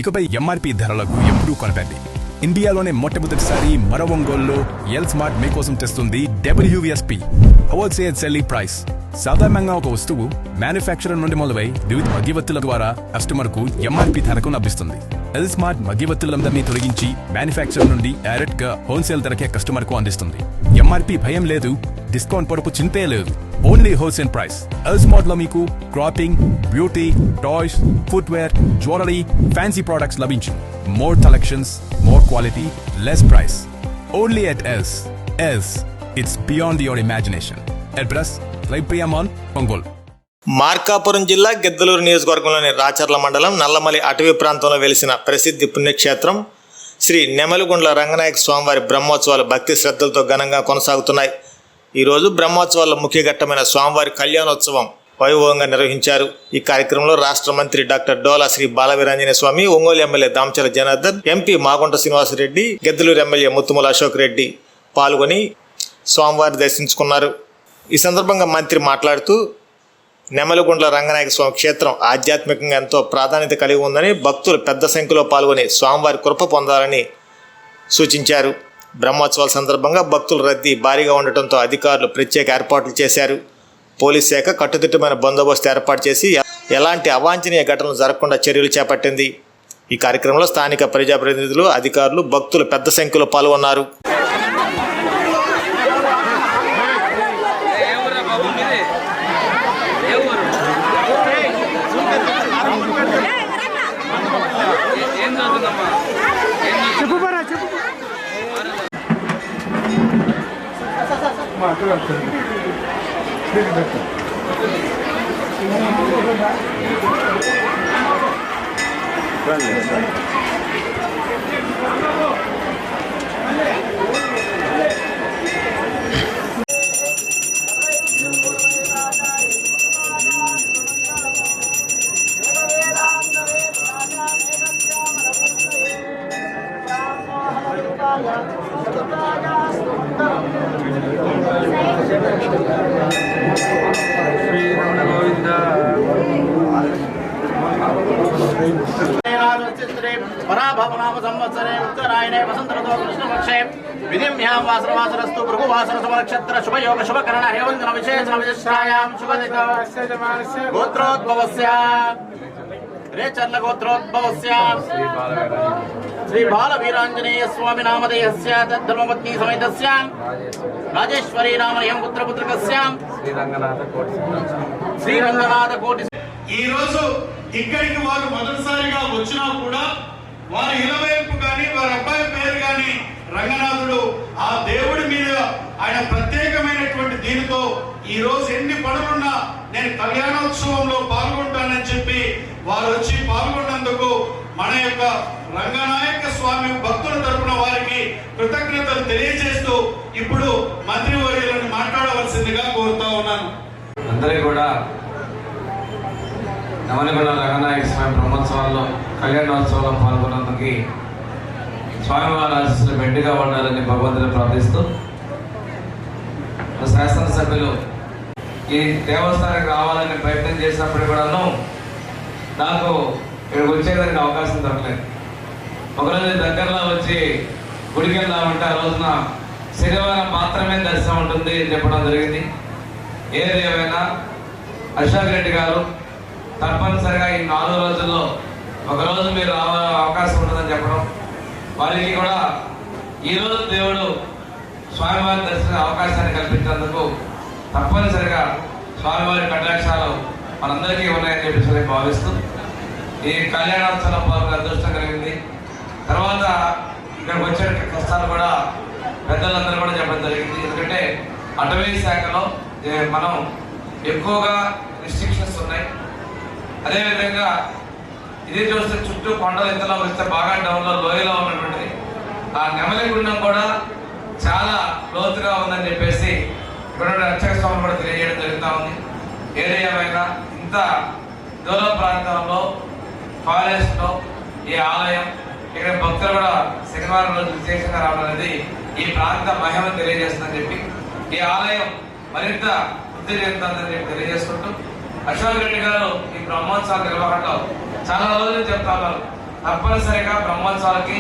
ఇకపై ఎంఆర్పి ధరలకు ఎప్పుడూ కొనకండి. ఇండియాలోనే మొట్టమొదటిసారి మన ఒంగోలులో ఎల్ స్మార్ట్ మీకోసం తెస్తుంది WSP హోల్సేల్ సెల్లింగ్ ప్రైస్. సాధారణంగా ఒక వస్తువు మ్యానుఫ్యాక్చరర్ నుండి మొదలై వివిధ మధ్యవర్తుల ద్వారా కస్టమర్ కు ఎంఆర్పి ధరకు లభిస్తుంది. ఎల్ స్మార్ట్ మధ్యవర్తులందరినీ తొలగించి మ్యానుఫ్యాక్చరర్ నుండి డైరెక్ట్ గా హోల్సేల్ ధరకే కస్టమర్ కు అందిస్తుంది. ఎంఆర్పి భయం లేదు, డిస్కౌంట్ పొరపు చింతే లేదు. Only wholesale price. L smart లో మీకు clothing, beauty, toys, footwear, jewellery, fancy products లభించు. More collections, more quality, less price. Only at L's. L's, it's beyond your imagination. Address లైప్రియామాన్, ఒంగోలు. మార్కాపురం జిల్లా గిద్దలూరు నియోజకవర్గంలోని రాచర్ల మండలం నల్లమలి అటవీ ప్రాంతంలో వెలిసిన ప్రసిద్ధి పుణ్యక్షేత్రం శ్రీ నెమలిగుండ్ల రంగనాయక స్వామివారి బ్రహ్మోత్సవాలు భక్తి శ్రద్ధలతో ఘనంగా కొనసాగుతున్నాయి. ఈరోజు బ్రహ్మోత్సవాల్లో ముఖ్య ఘట్టమైన స్వామివారి కళ్యాణోత్సవం వైభవంగా నిర్వహించారు. ఈ కార్యక్రమంలో రాష్ట్ర మంత్రి doctor Dola Sri Balaveeranjaneya Swamy, Ongole MLA Damacharla Janardhan, MP Magunta Srinivasareddy, Giddalur MLA Muthumula Ashok Reddy పాల్గొని స్వామివారిని దర్శించుకున్నారు. ఈ సందర్భంగా మంత్రి మాట్లాడుతూ నెమలిగుండ్ల రంగనాయక స్వామి క్షేత్రం ఆధ్యాత్మికంగా ఎంతో ప్రాధాన్యత కలిగి ఉందని, భక్తులు పెద్ద సంఖ్యలో పాల్గొని స్వామివారి కృప పొందాలని సూచించారు. బ్రహ్మోత్సవాల సందర్భంగా భక్తుల రద్దీ భారీగా ఉండటంతో అధికారులు ప్రత్యేక ఏర్పాట్లు చేశారు. పోలీస్ శాఖ కట్టుదిట్టమైన బందోబస్తు ఏర్పాటు చేసి ఎలాంటి అవాంఛనీయ ఘటనలు జరగకుండా చర్యలు చేపట్టింది. ఈ కార్యక్రమంలో స్థానిక ప్రజాప్రతినిధులు, అధికారులు, భక్తులు పెద్ద సంఖ్యలో పాల్గొన్నారు. పరాభవనామ సంవత్సరే ఉత్తరాయణే వసంతరతో కృష్ణపక్షే విధిమ్యాం వాసరవాసరస్తు భృగువాసర సమనక్షత్ర శుభయోగ శుభకరణ హేవంతన విశేషణ విశిష్టాయాం శుభదిత గోత్రోద్భవస్య రేచర్ల గోత్రోద్భవస్య శ్రీ బాలవీరాంజనేయ స్వామి నామధేయస్య తద్ధర్మపత్ని సమేతస్య రాజేశ్వరీ నామనయం పుత్రపుత్రకస్య శ్రీరంగనాథ కోటి. ఈ రోజు ఇక్కడికి వారు మొదటిసారిగా వచ్చినా కూడా వారి ఇలవైపు కానీ వారి అబ్బాయి పేరు కానీ రంగనాథుడు, ఆ దేవుడి మీద ఆయన ప్రత్యేకమైనటువంటి దీనితో ఈ రోజు ఎన్ని పనులున్నా నేను కళ్యాణోత్సవంలో పాల్గొంటానని చెప్పి వారు వచ్చి పాల్గొన్నందుకు మన యొక్క రంగనాయక స్వామి భక్తుల తరపున వారికి కృతజ్ఞతలు తెలియజేస్తూ ఇప్పుడు మంత్రివర్యులను మాట్లాడవలసిందిగా కోరుతా ఉన్నాను. అందరికీ కూడా నెమలిగుండ్ల రంగనాయక స్వామి బ్రహ్మోత్సవాల్లో కళ్యాణోత్సవంలో పాల్గొన్నందుకు స్వామివారి ఆశీస్సులు మెండుగా ఉండాలని భగవంతుని ప్రార్థిస్తూ, శాసనసభ్యులు ఈ దేవస్థానానికి రావాలని ప్రయత్నం చేసినప్పుడు కూడాను నాకు ఇక్కడికి వచ్చేదానికి అవకాశం దొరకలేదు. ఒకరోజు దగ్గరలో వచ్చి గుడికి వెళ్దామంటే ఆ రోజున శనివారం మాత్రమే దర్శనం ఉంటుంది చెప్పడం జరిగింది. ఏది ఏమైనా అశోక్ రెడ్డి గారు తప్పనిసరిగా ఈ 4 రోజుల్లో ఒకరోజు మీరు అవకాశం ఉంటుందని చెప్పడం, వారికి కూడా ఈరోజు దేవుడు స్వామివారి దర్శన అవకాశాన్ని కల్పించినందుకు తప్పనిసరిగా స్వామివారి కటాక్షాలు మనందరికీ ఉన్నాయని చెప్పేసి భావిస్తూ ఈ కళ్యాణోత్సవం పాల్గొనే అదృష్టం కలిగింది. తర్వాత ఇక్కడికి వచ్చే కష్టాలు కూడా పెద్దలందరూ కూడా చెప్పడం జరిగింది. ఎందుకంటే అటవీ శాఖలో మనం ఎక్కువగా రిస్ట్రిక్షన్స్ ఉన్నాయి. అదేవిధంగా ఇది చూస్తే చుట్టూ కొండలు ఇంతలో వస్తే బాగా డౌన్లో లోయలో ఉన్నటువంటిది ఆ నెమలిగుండం కూడా చాలా లోతుగా ఉందని చెప్పేసి ఇక్కడ అర్చక స్వామి కూడా తెలియజేయడం జరుగుతూ ఉంది. ఏమైనా ఇంత దూర ప్రాంతంలో ఫారెస్ట్లో ఈ ఆలయం, ఇక్కడ భక్తులు కూడా శనివారం రోజు విశేషంగా రావడం అనేది ఈ ప్రాంత మహిమ తెలియజేస్తుందని చెప్పి ఈ ఆలయం మరింత వృద్ధి చెందుతుందని చెప్పి తెలియజేసుకుంటూ, అశోక్ రెడ్డి గారు ఈ బ్రహ్మోత్సవ నిర్వహణలో చాలా రోజులు చెప్తా ఉన్నారు. తప్పనిసరిగా బ్రహ్మోత్సవాలకి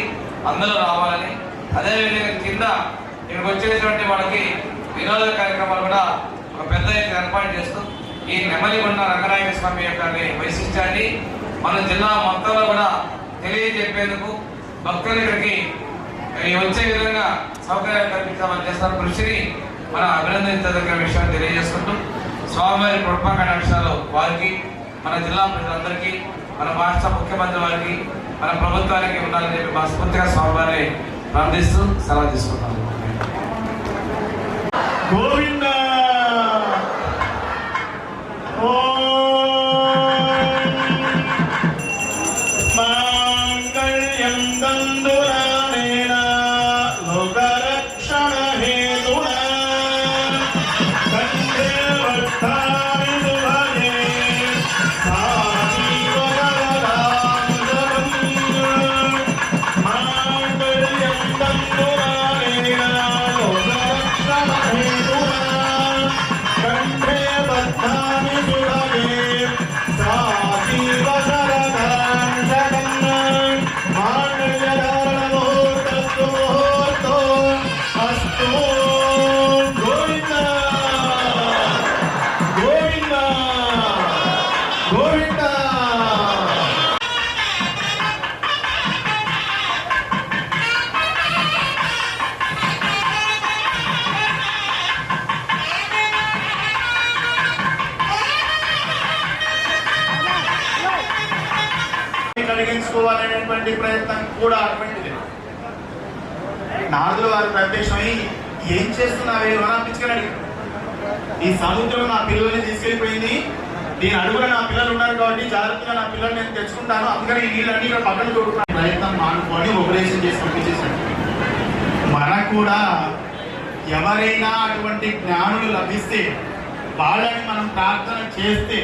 అందరూ రావాలని, అదేవిధంగా కింద ఇక్కడికి వచ్చేటువంటి వాళ్ళకి వినోద కార్యక్రమాలు కూడా ఒక పెద్ద ఎత్తున ఏర్పాటు చేస్తూ ఈ నెమలిగొండ రంగనాయక స్వామి యొక్క వైశిష్ట్యాన్ని మన జిల్లా మొత్తంలో కూడా తెలియజెప్పేందుకు భక్తులు ఇక్కడికి వచ్చే విధంగా సౌకర్యాలు కల్పించామని చేస్తున్న కృషిని మన అభినందించదగ్గ విషయాన్ని తెలియజేసుకుంటూ స్వామివారి కృపా కటాక్షాలు వారికి, మన జిల్లా ప్రజలందరికీ, మన రాష్ట్ర ముఖ్యమంత్రి వారికి, మన ప్రభుత్వానికి ఉండాలని చెప్పి మనస్ఫూర్తిగా స్వామివారిని ప్రార్థిస్తూ సెలవు తీసుకుంటాము. గోవింద మాంగళ్యం దందురానేన లోకరక్షణ హేతునా కంఠే వత్తాని సుభగే సాధీవ వరదాంగం మాంగళ్యం దందురానేన లోకరక్షణ హేతునా కంఠే వత్తాని సుభగే సాధీవ వరదాంగం మాంగళ్యధారణముహూర్తస్తు ముహూర్తో అస్తు. గోవింద గోవింద గోవింద. కలిగించుకోవాలనేటువంటి ప్రయత్నం కూడా అటువంటిది. నారదుల వారు ప్రత్యక్షమై ఏం చేస్తున్నావే అనిపించుకొని అడిగారు. ఈ సముద్రం నా పిల్లల్ని తీసుకెళ్ళిపోయింది, దీని అడుగున నా పిల్లలు ఉన్నారు కాబట్టి జాగ్రత్తగా నా పిల్లల్ని నేను తెచ్చుకుంటాను, అందుకని ఈ నీళ్ళని ఇక్కడ పక్కన తోడుకున్న ప్రయత్నం మానుకొని ఉపదేశం చేసి పంపించేశాడు. మనకు కూడా ఎవరైనా అటువంటి జ్ఞానులు లభిస్తే వాళ్ళని మనం ప్రార్థన చేస్తే